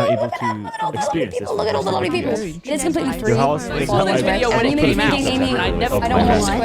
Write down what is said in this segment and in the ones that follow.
are able to experience this. Look at all the lovely people. It's completely free. Your house is Follow this video when it came out. I don't know why.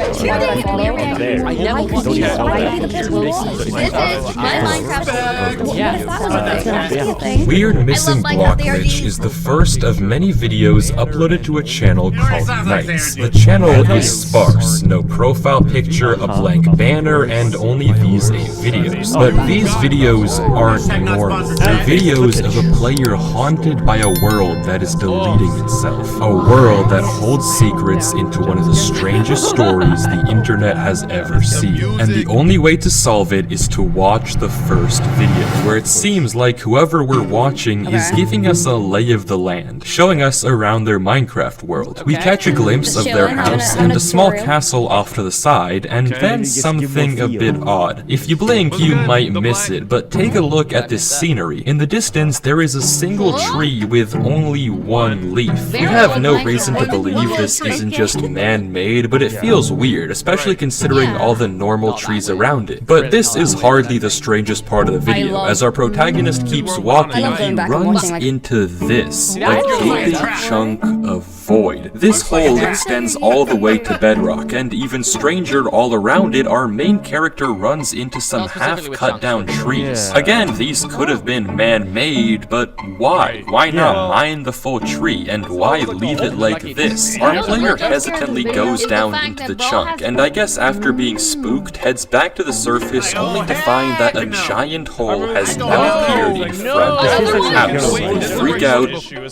I never watched don't it. even Why know did that. This is my Minecraft. Yeah. Weird Missing Block Glitch is the first of many videos uploaded to a channel called Nights. The channel is sparse, no profile picture, a blank banner, and only these 8 videos. But these videos aren't normal. They're videos of a player haunted by a world that is deleting itself. A world that holds secrets into one of the strangest stories the internet has ever seen. And the only way to solve it is to watch the first video, where it seems like whoever we're watching is giving us a lay of the land, showing us around their Minecraft world. We catch a glimpse of their house and a small castle off to the side, and then something a bit odd. If you blink, you might miss it, but take a look at this scenery. In the distance, there is a single tree with only 1 leaf. We have no reason to believe this isn't just man-made, but it feels weird, especially considering all the normal trees around it. But this is hardly the strangest part of the video. As our protagonist keeps walking, he runs into this, a gaping chunk of void. This hole extends all the way to bedrock, and even stranger, all around it, our main character runs into some half-cut down trees. Again, these could have been man-made, but why? Why not mine the full tree, and why leave it like this? Our player hesitantly goes down into the chunk, and I guess after being spooked, heads back to the surface only to find that a giant hole has now appeared in front of their house. They freak out,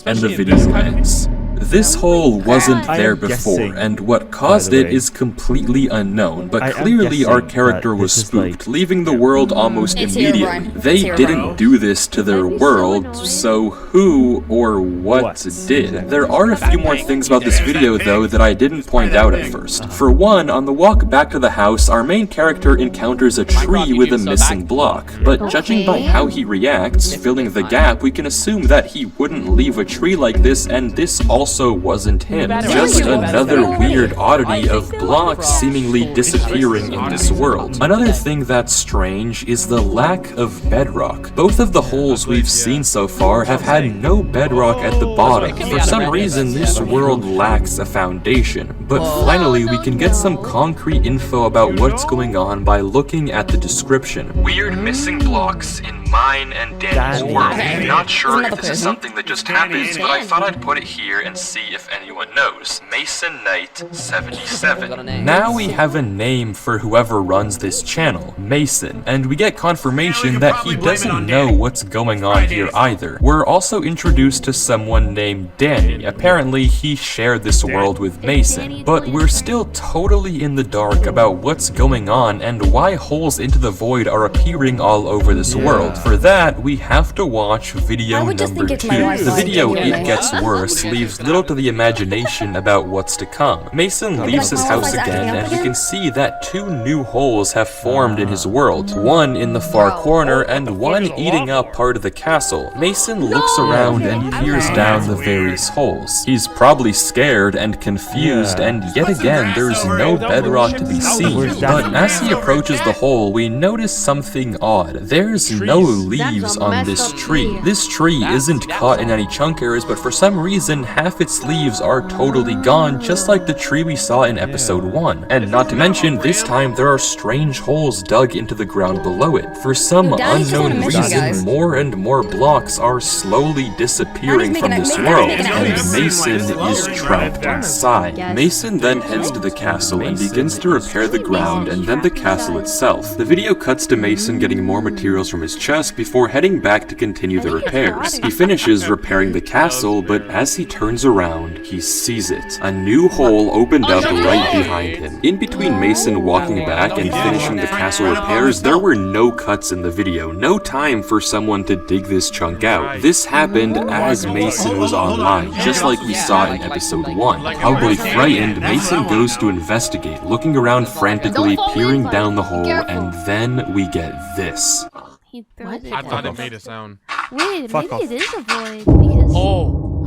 and the video ends. This hole wasn't there before, and what caused it is completely unknown, but clearly our character was spooked, leaving the world almost immediately. They didn't do this to their world, so who or what did? There are a few more things about this video though that I didn't point out at first. For one, on the walk back to the house, our main character encounters a tree with a missing block, but judging by how he reacts, filling the gap, we can assume that he wouldn't leave a tree like this, and this also wasn't him. Just another weird oddity of blocks seemingly disappearing in this world. Another thing that's strange is the lack of bedrock. Both of the holes we've seen so far have had no bedrock at the bottom. For some reason, this world lacks a foundation. But finally, we can get some concrete info about what's going on by looking at the description. Weird missing blocks in mine and Danny's world. Not sure if this is something that just happens, but I thought I'd put it here and see if anyone knows. Mason Knight 77. Now we have a name for whoever runs this channel, Mason, and we get confirmation that he doesn't know what's going on here either. We're also introduced to someone named Danny. Apparently he shared this world with Mason, but we're still totally in the dark about what's going on and why holes into the void are appearing all over this world. For that, we have to watch video number 2. The video It Gets Worse leaves little to the imagination about what's to come. Mason leaves his house again, and we can see that 2 new holes have formed in his world, one in the far corner and one eating up part of the castle. Mason looks around and peers down the various holes. He's probably scared and confused, and yet again there's no bedrock to be seen. But as he approaches the hole, we notice something odd. There's no leaves on this tree. This tree isn't caught in any chunk errors, but for some reason half its leaves are totally gone, just like the tree we saw in episode 1. And not to mention, this time there are strange holes dug into the ground below it. For some unknown reason, more and more blocks are slowly disappearing from this world, and Mason is trapped inside. Mason then heads to the castle and begins to repair the ground and then the castle itself. The video cuts to Mason getting more materials from his chest before heading back to continue the repairs. He finishes repairing the castle, but as he turns around, he sees it. A new hole opened up right behind him. In between Mason walking back and finishing the castle repairs, there were no cuts in the video, no time for someone to dig this chunk out. This happened as Mason was online, just like we saw in episode 1. Probably frightened, Mason goes to investigate, looking around frantically, peering down the hole, and then we get this. He threw it. I thought it made a sound. Wait, maybe it is a void because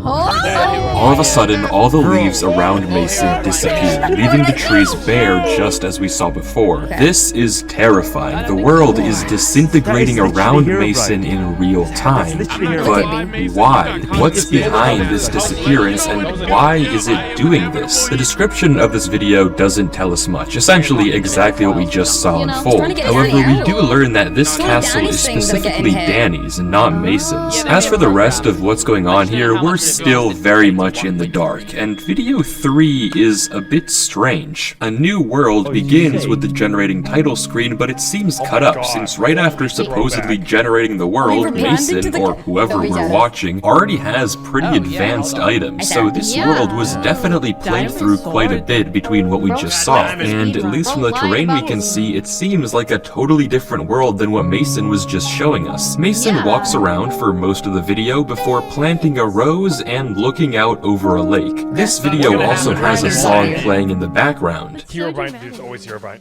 All of a sudden, all the leaves around Mason disappear, leaving the trees bare just as we saw before. This is terrifying. The world is disintegrating around Mason in real time. But why? What's behind this disappearance, and why is it doing this? The description of this video doesn't tell us much, essentially exactly what we just saw unfold. However, we do learn that this castle is specifically Danny's and not Mason's. As for the rest of what's going on here, we're still very much in the dark, and video 3 is a bit strange. A new world begins with the generating title screen, but it seems cut up, since right after supposedly generating the world, Mason, or whoever we're watching, already has pretty advanced items, so this world was definitely played through quite a bit between what we just saw, and at least from the terrain we can see, it seems like a totally different world than what Mason was just showing us. Mason walks around for most of the video before planting a rose and looking out over a lake. This video also has a song playing in the background. Herobrine, dude, it's always Herobrine.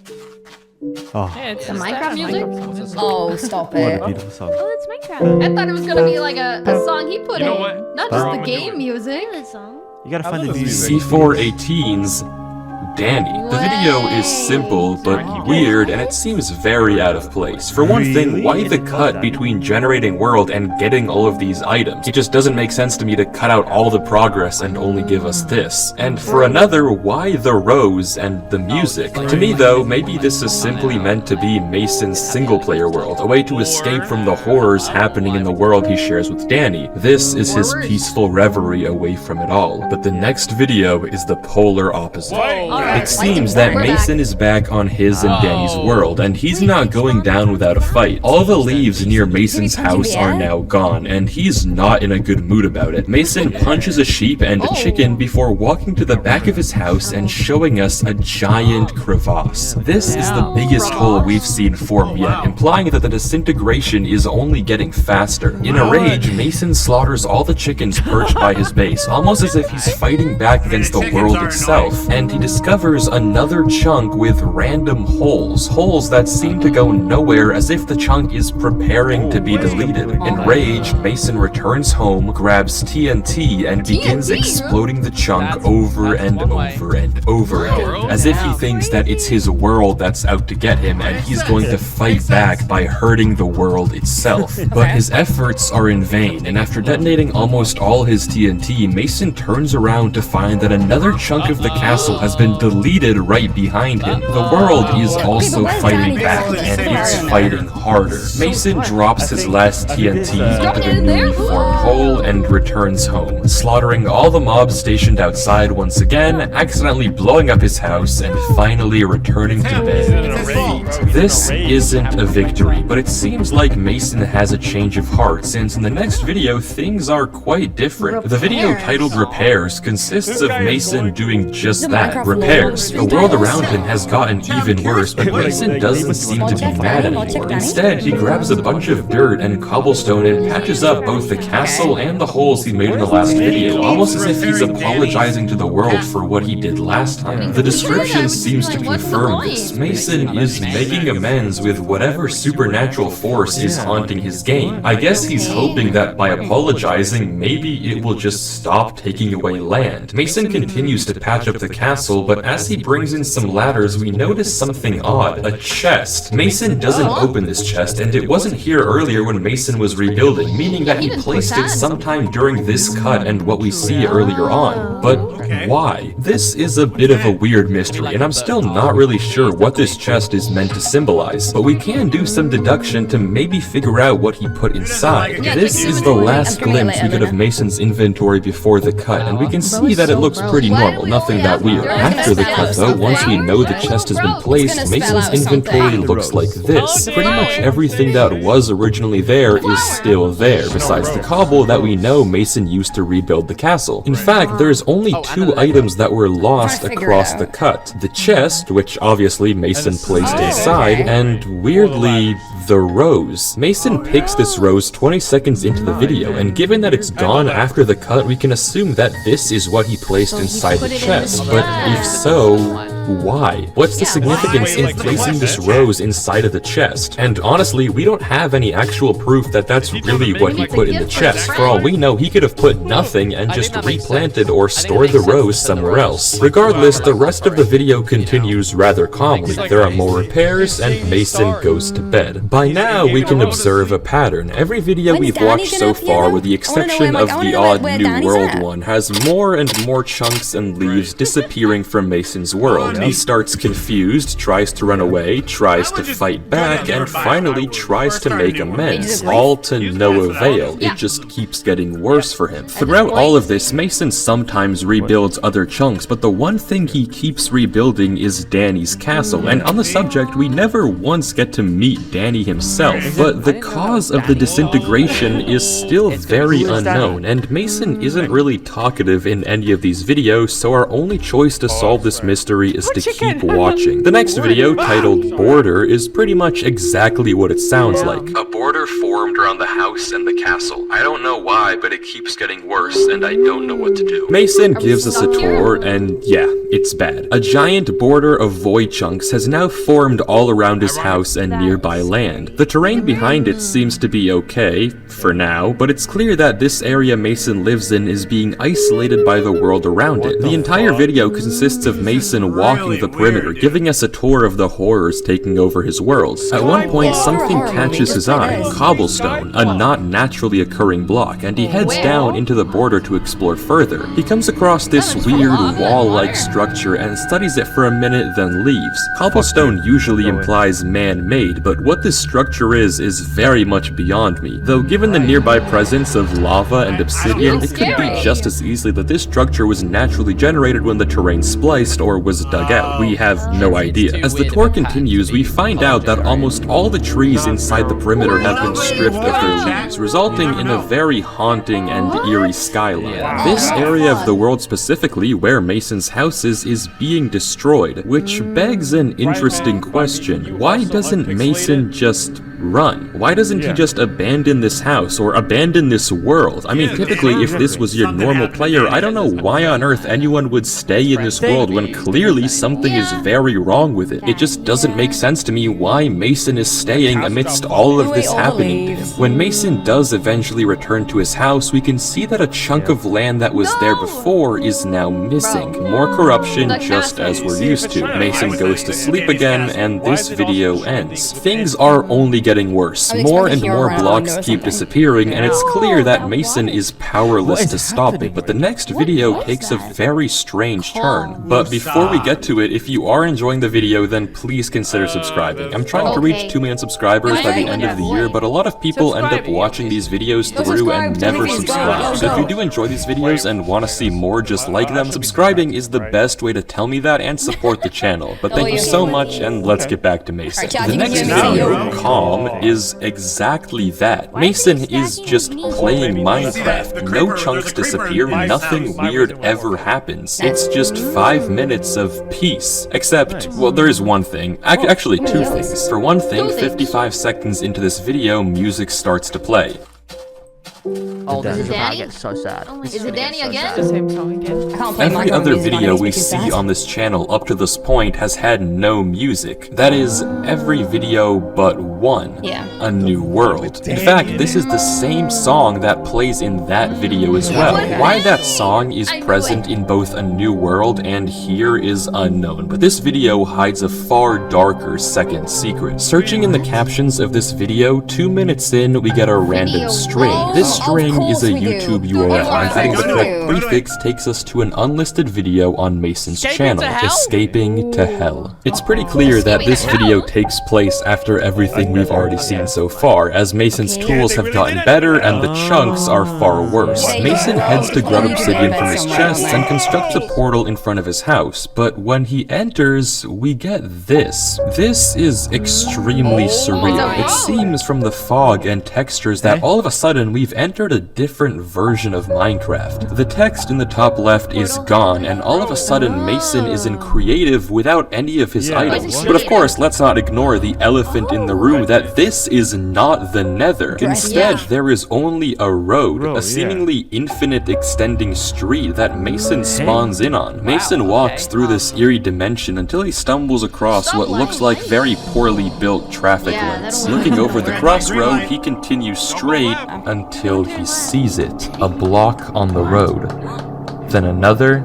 Oh, It's The Minecraft music? Oh, stop what it. a beautiful song. Oh, that's Minecraft. I thought it was gonna be like a song he put You know in. what? Not We're just all the gonna game do it. music. You gotta find the music. C418's Danny. The video is simple but weird, and it seems very out of place. For one thing, why the cut between generating world and getting all of these items? It just doesn't make sense to me to cut out all the progress and only give us this. And for another, why the rose and the music? To me though, maybe this is simply meant to be Mason's single-player world, a way to escape from the horrors happening in the world he shares with Danny. This is his peaceful reverie away from it all. But the next video is the polar opposite. It seems that Mason is back on his and Danny's world, and he's not going down without a fight. All the leaves near Mason's house are now gone, and he's not in a good mood about it. Mason punches a sheep and a chicken before walking to the back of his house and showing us a giant crevasse. This is the biggest hole we've seen form yet, implying that the disintegration is only getting faster. In a rage, Mason slaughters all the chickens perched by his base, almost as if he's fighting back against the world itself, and he discovers another chunk with random holes that seem to go nowhere, as if the chunk is preparing to be deleted. Enraged, Mason returns home, grabs TNT, and begins exploding the chunk over and over and over again, as if he thinks that it's his world that's out to get him, and he's going to fight back by hurting the world itself. But his efforts are in vain, and after detonating almost all his TNT, Mason turns around to find that another chunk of the castle has been deleted right behind him. The world is also fighting back, and it's fighting harder. Mason drops his last TNT into the newly formed hole and returns home, slaughtering all the mobs stationed outside once again, accidentally blowing up his house, and finally returning to bed. This isn't a victory, but it seems like Mason has a change of heart, since in the next video things are quite different. The video titled Repairs consists of Mason doing just that, repairs. The world around him has gotten even worse, but Mason doesn't seem to be mad anymore. Instead, he grabs a bunch of dirt and cobblestone and patches up both the castle and the holes he made in the last video, almost as if he's apologizing to the world for what he did last time. The description seems to confirm this. Mason is making amends with whatever supernatural force is haunting his game. I guess he's hoping that by apologizing, maybe it will just stop taking away land. Mason continues to patch up the castle, but as he brings in some ladders, we notice something odd. A chest. Mason doesn't open this chest, and it wasn't here earlier when Mason was rebuilding, meaning that he placed it sometime during this cut and what we see earlier on. But why? This is a bit of a weird mystery, and I'm still not really sure what this chest is meant to symbolize, but we can do some deduction to maybe figure out what he put inside. This is the last glimpse we get of Mason's inventory before the cut, and we can see that it looks pretty normal, nothing that weird. After the cut though, once we know the chest has been placed, Mason's inventory looks like this. Pretty much everything that was originally there is still there, besides the cobble that we know Mason used to rebuild the castle. In fact, there's only two items that were lost across the cut. The chest, which obviously Mason placed inside, and weirdly, the rose. Mason picks this rose 20 seconds into the video, and given that it's gone after the cut, we can assume that this is what he placed inside the chest. But if so, why? What's the significance in placing this rose inside of the chest? And honestly, we don't have any actual proof that that's really what he put in the chest. For all we know, he could have put nothing and just replanted or stored the rose somewhere else. Regardless, the rest of the video continues rather calmly. There are more repairs, and Mason goes to bed. By now, we can observe a pattern. Every video we've watched so far, with the exception of the odd New World one, has more and more chunks and leaves disappearing from Mason's world. He starts confused, tries to run away, tries to fight back, and finally tries to make amends, all to no avail. It just keeps getting worse for him. Throughout all of this, Mason sometimes rebuilds other chunks, but the one thing he keeps rebuilding is Danny's castle, and on the subject, we never once get to meet Danny himself, but the cause of the disintegration is still very unknown, and Mason isn't really talkative in any of these videos, so our only choice to solve this mystery is to keep watching. The next video, titled Border, is pretty much exactly what it sounds like. A border formed around the house and the castle. I don't know why, but it keeps getting worse, and I don't know what to do. Mason gives us a tour, and yeah, it's bad. A giant border of void chunks has now formed all around his house and nearby land. The terrain behind it seems to be okay, for now, but it's clear that this area Mason lives in is being isolated by the world around it. The entire video consists of Mason walking the perimeter, giving us a tour of the horrors taking over his world. At one point, something catches his eye, cobblestone, a not naturally occurring block, and he heads down into the border to explore further. He comes across this weird wall-like structure and studies it for a minute, then leaves. Cobblestone usually implies man-made, but what this structure is very much beyond me. Though given the nearby presence of lava and obsidian, it could be just as easily that this structure was naturally generated when the terrain spliced or was dug out. We have no idea. As the tour continues, we find out that almost all the trees inside the perimeter have been stripped of their leaves, resulting in a very haunting and eerie skyline. This area of the world specifically, where Mason's house is being destroyed, which begs an interesting question. Why doesn't Mason just run? Why doesn't he just abandon this house or abandon this world? I mean, typically if this was your normal player, I don't know why on earth anyone would stay in this world when clearly something is very wrong with it. It just doesn't make sense to me why Mason is staying amidst all of this happening to him. When Mason does eventually return to his house, we can see that a chunk of land that was there before is now missing. More corruption, just as we're used to. Mason goes to sleep again, and this video ends. Things are only getting worse. More and more blocks keep disappearing, and it's clear that Mason is powerless to stop it, but the next video takes a very strange turn. But before we get to it, if you are enjoying the video, then please consider subscribing. I'm trying to reach 2 million subscribers by the end of the year, but a lot of people end up watching these videos through and never subscribe. So if you do enjoy these videos and want to see more just like them, subscribing is the best way to tell me that and support the channel. But thank you so much, and let's get back to Mason. The next video, Calm, is exactly that. Mason is just playing Minecraft. No chunks disappear, nothing weird ever happens. It's just 5 minutes of peace. Except, well, there is one thing. Actually, 2 things. For one thing, 55 seconds into this video, music starts to play. Oh, this is about to Danny? get so sad. Is it Danny again? The same song again. Every other video we see on this channel up to this point has had no music. That is, every video but one. Yeah. A New World. In fact, this is the same song that plays in that video as well. Why that song is present in both A New World and here is unknown, but this video hides a far darker second secret. Searching in the captions of this video, 2 minutes in, we get a random string. This string is a YouTube URL, and adding the correct prefix takes us to an unlisted video on Mason's channel, Escaping to Hell. It's pretty clear that this video takes place after everything we've already seen so far, as Mason's tools have gotten better and the chunks are far worse. Mason heads to grab obsidian from his chests and constructs a portal in front of his house, but when he enters, we get this. This is extremely surreal. It seems from the fog and textures that all of a sudden we've entered a different version of Minecraft. The text in the top left is gone, and all of a sudden Mason is in creative without any of his items. But of course, let's not ignore the elephant in the room that this is not the Nether. Instead, there is only a road, a seemingly infinite extending street that Mason spawns in on. Mason walks through this eerie dimension until he stumbles across what looks like very poorly built traffic lights. Looking over the crossroad, he continues straight until he sees it. A block on the road. Then another,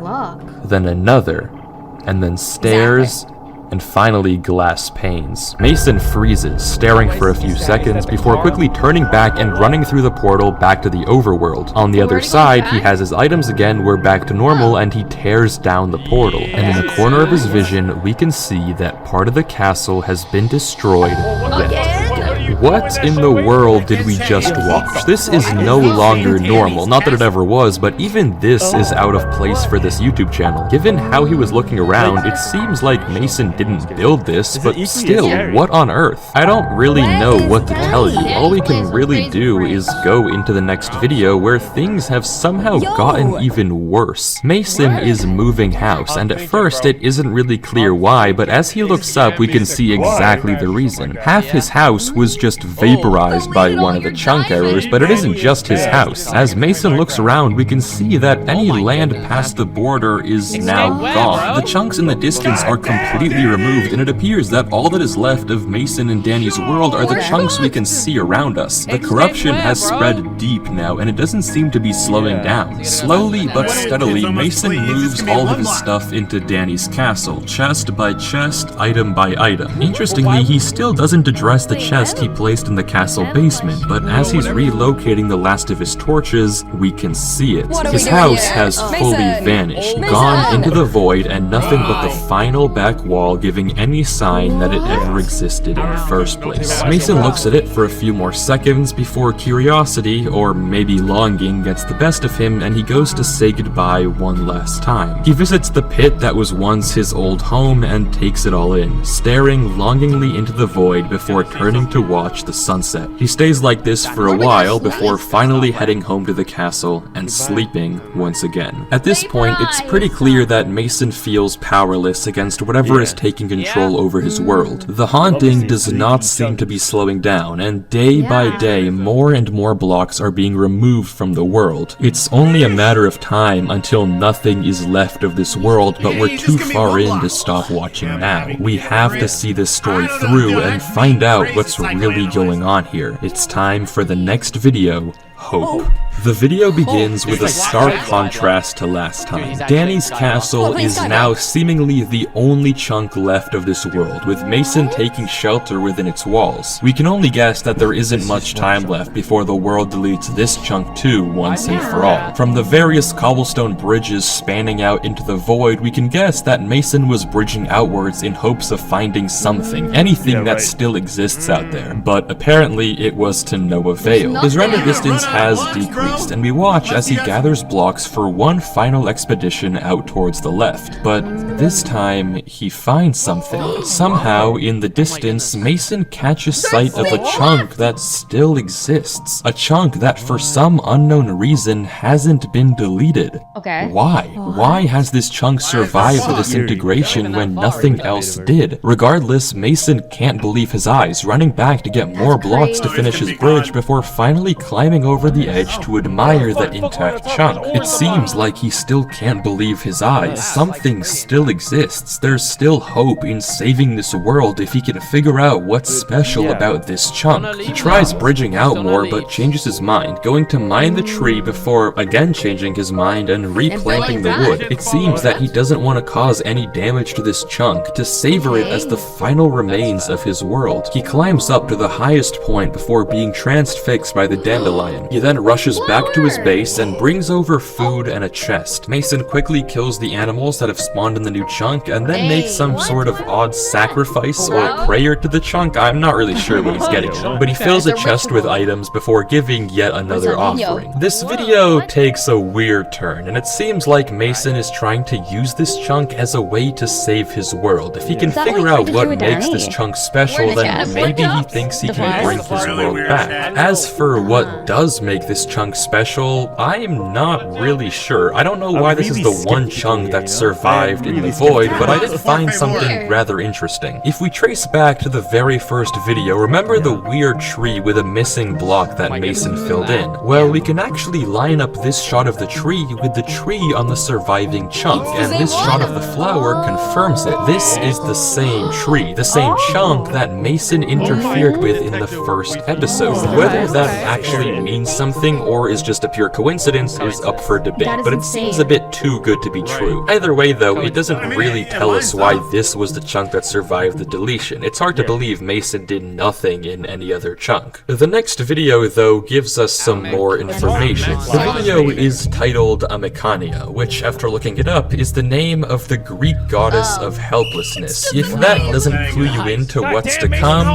and then stairs, and finally glass panes. Mason freezes, staring for a few seconds before quickly turning back and running through the portal back to the overworld. On the other side, he has his items again, we're back to normal, and he tears down the portal. And in the corner of his vision, we can see that part of the castle has been destroyed yet again. What in the world did we just watch? This is no longer normal. Not that it ever was, but even this is out of place for this YouTube channel. Given how he was looking around, it seems like Mason didn't build this, but still, what on earth? I don't really know what to tell you. All we can really do is go into the next video where things have somehow gotten even worse. Mason is moving house, and at first it isn't really clear why, but as he looks up we can see exactly the reason. Half his house was just vaporized by one of the chunk errors, but it isn't just his house. As Mason looks around, we can see that any land past the border is now gone. The chunks in the distance are completely removed, and it appears that all that is left of Mason and Danny's world are the chunks we can see around us. The corruption has spread deep now, and it doesn't seem to be slowing down. Slowly but steadily, Mason moves all of his stuff into Danny's castle, chest by chest, item by item. Interestingly, he still doesn't address the chest he placed in the castle basement, but as he's relocating the last of his torches, we can see it. His house has fully vanished, gone into the void, and nothing but the final back wall giving any sign that it ever existed in the first place. Mason looks at it for a few more seconds before curiosity, or maybe longing, gets the best of him, and he goes to say goodbye one last time. He visits the pit that was once his old home and takes it all in, staring longingly into the void before turning to watch the sunset. He stays like this for a while before finally heading home to the castle and sleeping once again. At this point, it's pretty clear that Mason feels powerless against whatever is taking control over his world. The haunting does not seem to be slowing down, and day by day, more and more blocks are being removed from the world. It's only a matter of time until nothing is left of this world, but we're too far in to stop watching now. We have to see this story through and find out what's really going on here. It's time for the next video, Hope. The video begins with a stark contrast to last time. Danny's castle is now seemingly the only chunk left of this world, with Mason taking shelter within its walls. We can only guess that there isn't much time left before the world deletes this chunk too once and for all. From the various cobblestone bridges spanning out into the void, we can guess that Mason was bridging outwards in hopes of finding something, anything that still exists out there. But apparently it was to no avail. His render distance has decreased, and we watch as he gathers blocks for one final expedition out towards the left. But this time, he finds something. Somehow, in the distance, Mason catches sight of a chunk that still exists. A chunk that, for some unknown reason, hasn't been deleted. Okay. Why? Why has this chunk survived the disintegration when nothing else did? Regardless, Mason can't believe his eyes, running back to get more blocks to finish his bridge before finally climbing over the edge to admire that intact chunk. It seems like he still can't believe his eyes. Something still exists. There's still hope in saving this world if he can figure out what's special about this chunk. He tries bridging out more but changes his mind, going to mine the tree before again changing his mind and replanting the wood. It seems that he doesn't want to cause any damage to this chunk, to savor it as the final remains of his world. He climbs up to the highest point before being transfixed by the dandelion. He then rushes back to his base and brings over food and a chest. Mason quickly kills the animals that have spawned in the new chunk and then makes some sort of odd sacrifice or prayer to the chunk. I'm not really sure what he's getting at, but he fills a chest with items before giving yet another offering. This video takes a weird turn, and it seems like Mason is trying to use this chunk as a way to save his world. If he can figure out what makes this chunk special, then maybe he thinks he can bring his world back. As for what does else make this chunk special? I'm not really sure. I don't know why this is the one chunk that survived in the void, but I did find something rather interesting. If we trace back to the very first video, remember the weird tree with a missing block that Mason filled in? Well, we can actually line up this shot of the tree with the tree on the surviving chunk, and this shot of the flower confirms it. This is the same tree, the same chunk that Mason interfered with in the first episode. Whether that actually means something or is just a pure coincidence is up for debate, but it seems a bit too good to be true. Either way though, it doesn't really tell us why this was the chunk that survived the deletion. It's hard to believe Mason did nothing in any other chunk. The next video though gives us some more information. The video is titled Amekania, which after looking it up is the name of the Greek goddess of helplessness. If that doesn't clue you into what's to come,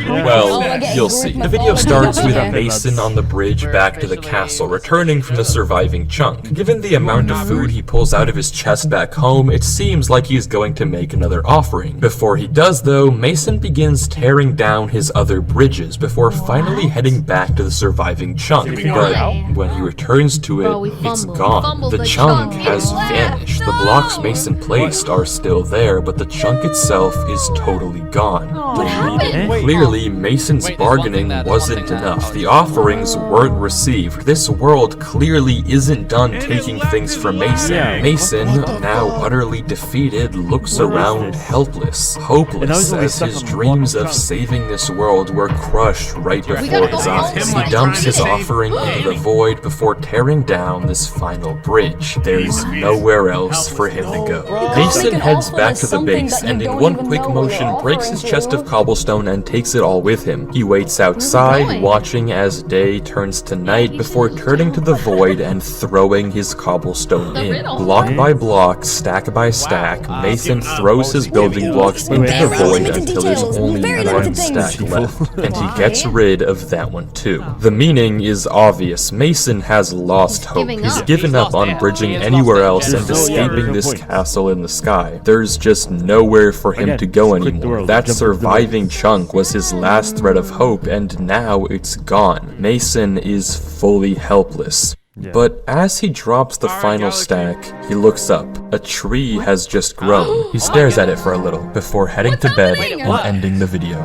well, you'll see. The video starts with Mason on the bridge back to the castle, returning from the surviving chunk. Given the amount of food he pulls out of his chest back home, it seems like he's going to make another offering. Before he does though, Mason begins tearing down his other bridges before finally heading back to the surviving chunk. But when he returns to it, it's gone. The chunk has vanished. The blocks Mason placed are still there, but the chunk itself is totally gone. Deleted. Clearly, Mason's bargaining wasn't enough. The offerings weren't received. This world clearly isn't done taking things from Mason. Mason, now utterly defeated, looks around helpless, hopeless, as his dreams of saving this world were crushed right before his eyes. He dumps his offering into the void before tearing down this final bridge. There's nowhere else for him to go. Mason heads back to the base and in one quick motion breaks his chest of cobblestone and takes it all with him. He waits outside, watching as day turns to night before turning to the void and throwing his cobblestone in. Block by block, stack by stack, Mason throws his building blocks into the void until there's only one stack left, and he gets rid of that one too. The meaning is obvious. Mason has lost hope. He's given up on bridging anywhere else and escaping this castle in the sky. There's just nowhere for him to go anymore. That surviving chunk was his last thread of hope, and now it's gone. Mason is fully helpless. But as he drops the final stack, he looks up. A tree has just grown. He stares at it for a little before heading to bed and ending the video.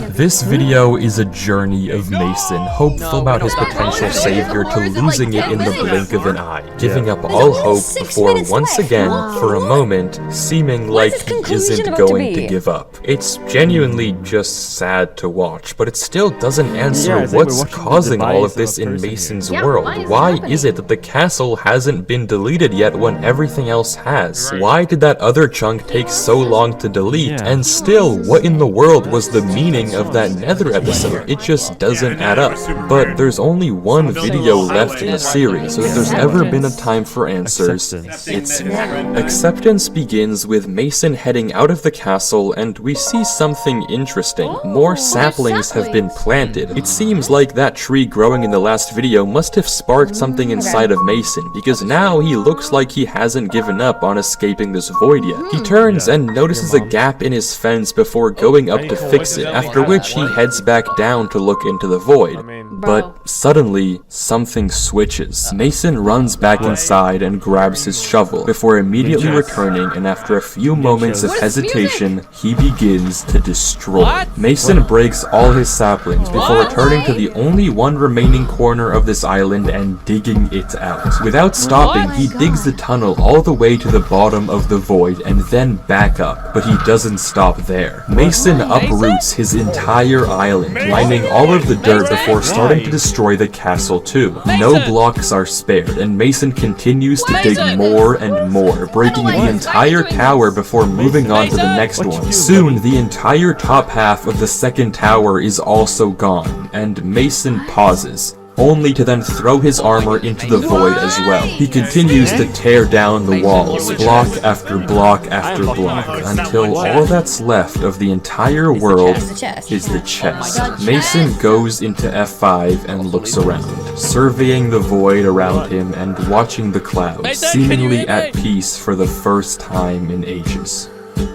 This video is a journey of Mason, hopeful about his potential savior to losing it in the blink of an eye, giving up all hope before once again, for a moment, seeming like he isn't going to give up. It's genuinely just sad to watch, but it still doesn't answer what's causing all of this in Mason's world. Why is it that the castle hasn't been deleted yet when everything else has? Why did that other chunk take so long to delete? And still, what in the world was the meaning of that Nether episode? It just doesn't add up. But there's only one video left in the series, so if there's ever been a time for answers, it's now. Acceptance begins with Mason heading out of the castle, and we see something interesting. More saplings have been planted. It seems like that tree growing in the last video must have sparked something inside of Mason, because now he looks like he hasn't given up on escaping this void yet. He turns and notices a gap in his fence before going up to fix it, after which he heads back down to look into the void. But suddenly, something switches. Mason runs back inside and grabs his shovel, before immediately returning, and after a few moments of hesitation, he begins to destroy. Mason breaks all his saplings before returning to the only one remaining corner of this island and digging it out. Without stopping, he digs the tunnel all the way to the bottom of the void and then back up, but he doesn't stop there. Mason uproots his entire island, mining all of the dirt before starting to destroy the castle too. No blocks are spared, and Mason continues to dig more and more, breaking the entire tower before moving on to the next one. Soon, the entire top half of the second tower is also gone, and Mason pauses, only to then throw his armor into the void as well. He continues to tear down the walls, block after block after block, until all that's left of the entire world is the chest. Mason goes into F5 and looks around, surveying the void around him and watching the clouds, seemingly at peace for the first time in ages.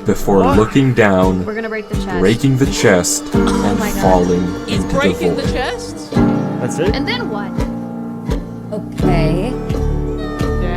before looking down, We're gonna break the chest. breaking the chest, and my God. falling He's into the breaking the void. chests. That's it? And then what? Okay.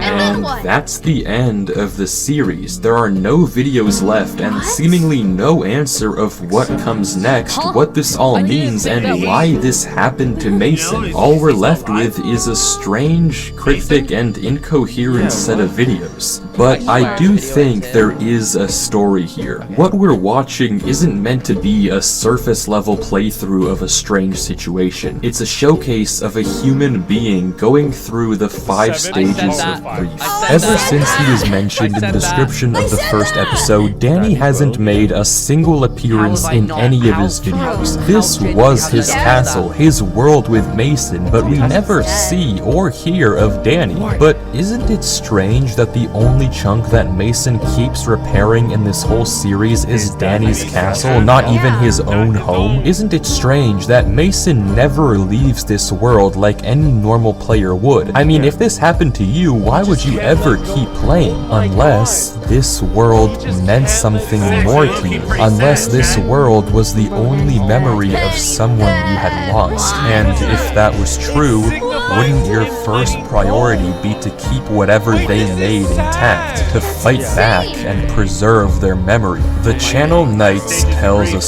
And then what? That's the end of the series. There are no videos left and seemingly no answer of what comes next, what this all means, and why this happened to Mason. All we're left with is a strange, cryptic, and incoherent set of videos. But I do think there is a story here. What we're watching isn't meant to be a surface level playthrough of a strange situation. It's a showcase of a human being going through the 5 stages of grief. Ever since he was mentioned in the description of the first episode, Danny hasn't made a single appearance in any of his videos. This was his castle, his world with Mason, but we never see or hear of Danny. But isn't it strange that the only chunk that Mason keeps repairing in this whole series is Danny's castle, not even his own home? Isn't it strange that Mason never leaves this world like any normal player would? I mean, if this happened to you, why would you ever keep playing? Unless this world meant something more to you. Unless this world was the only memory of someone you had lost. And if that was true, wouldn't your first priority be to keep whatever they made intact, to fight back and preserve their memory? The channel Knights tells a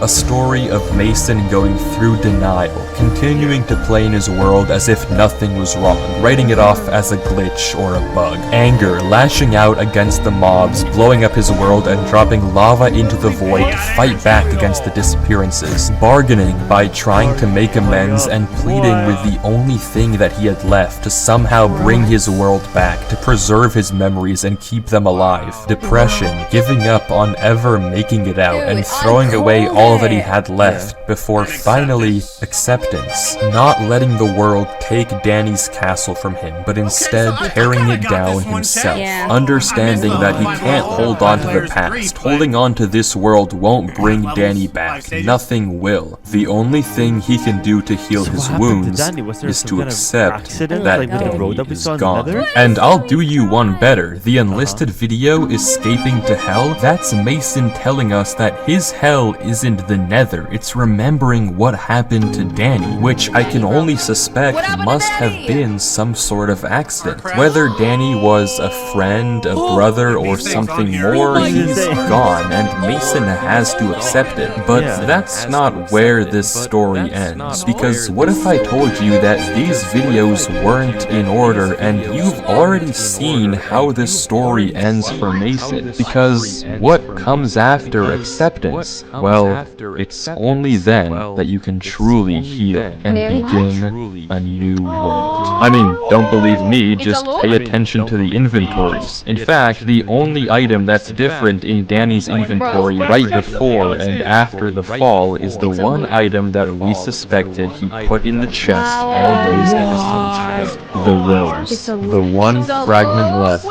story of Mason going through denial, continuing to play in his world as if nothing was wrong, writing it off as a glitch or a bug. Anger, lashing out against the mobs, blowing up his world and dropping lava into the void to fight back against the disappearances. Bargaining by trying to make amends and pleading with the only thing that he had left to somehow bring his world back, to preserve his memories and keep them alive. Depression, giving up on ever making it out and throwing away all that he had left before finally acceptance. Not letting the world take Danny's castle from him, but instead tearing it down himself. Yeah. Understanding that he can't hold on to the past. Holding on to this world won't bring Danny back. Nothing will. The only thing he can do to heal his wounds is to accept that Danny is gone. And I'll do you one better. The enlisted video, Escaping to Hell, that's Mason telling us that his hell isn't the Nether, it's remembering what happened to Danny, which I can only suspect must have been some sort of accident. Whether Danny was a friend, a brother, or something more, he's gone, and Mason has to accept it. But that's not where this story ends, because what if I told you that these videos weren't in order and you've already seen how this story ends for Mason? Because what comes after acceptance? Well, it's only then that you can truly heal and begin a new world. I mean, don't believe me, just pay attention to the inventories. In fact, the only item that's different in Danny's inventory right before and after the fall is the one item that we suspected he put in the chest all those episodes ago. The rose. The one fragment left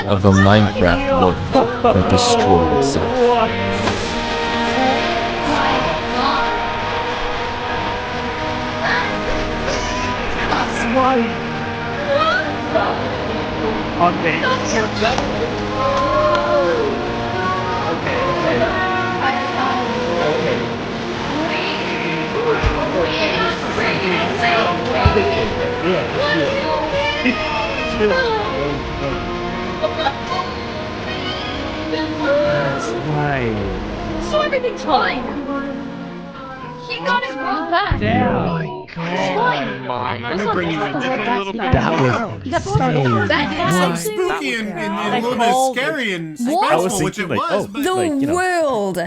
of the Minecraft world that destroyed itself. So everything's fine. He got his world back. It's fine. Let me bring you a different little That's so spooky and a little bit scary and I was stressful, which it thinking, like, was. oh, But The like, you know. world.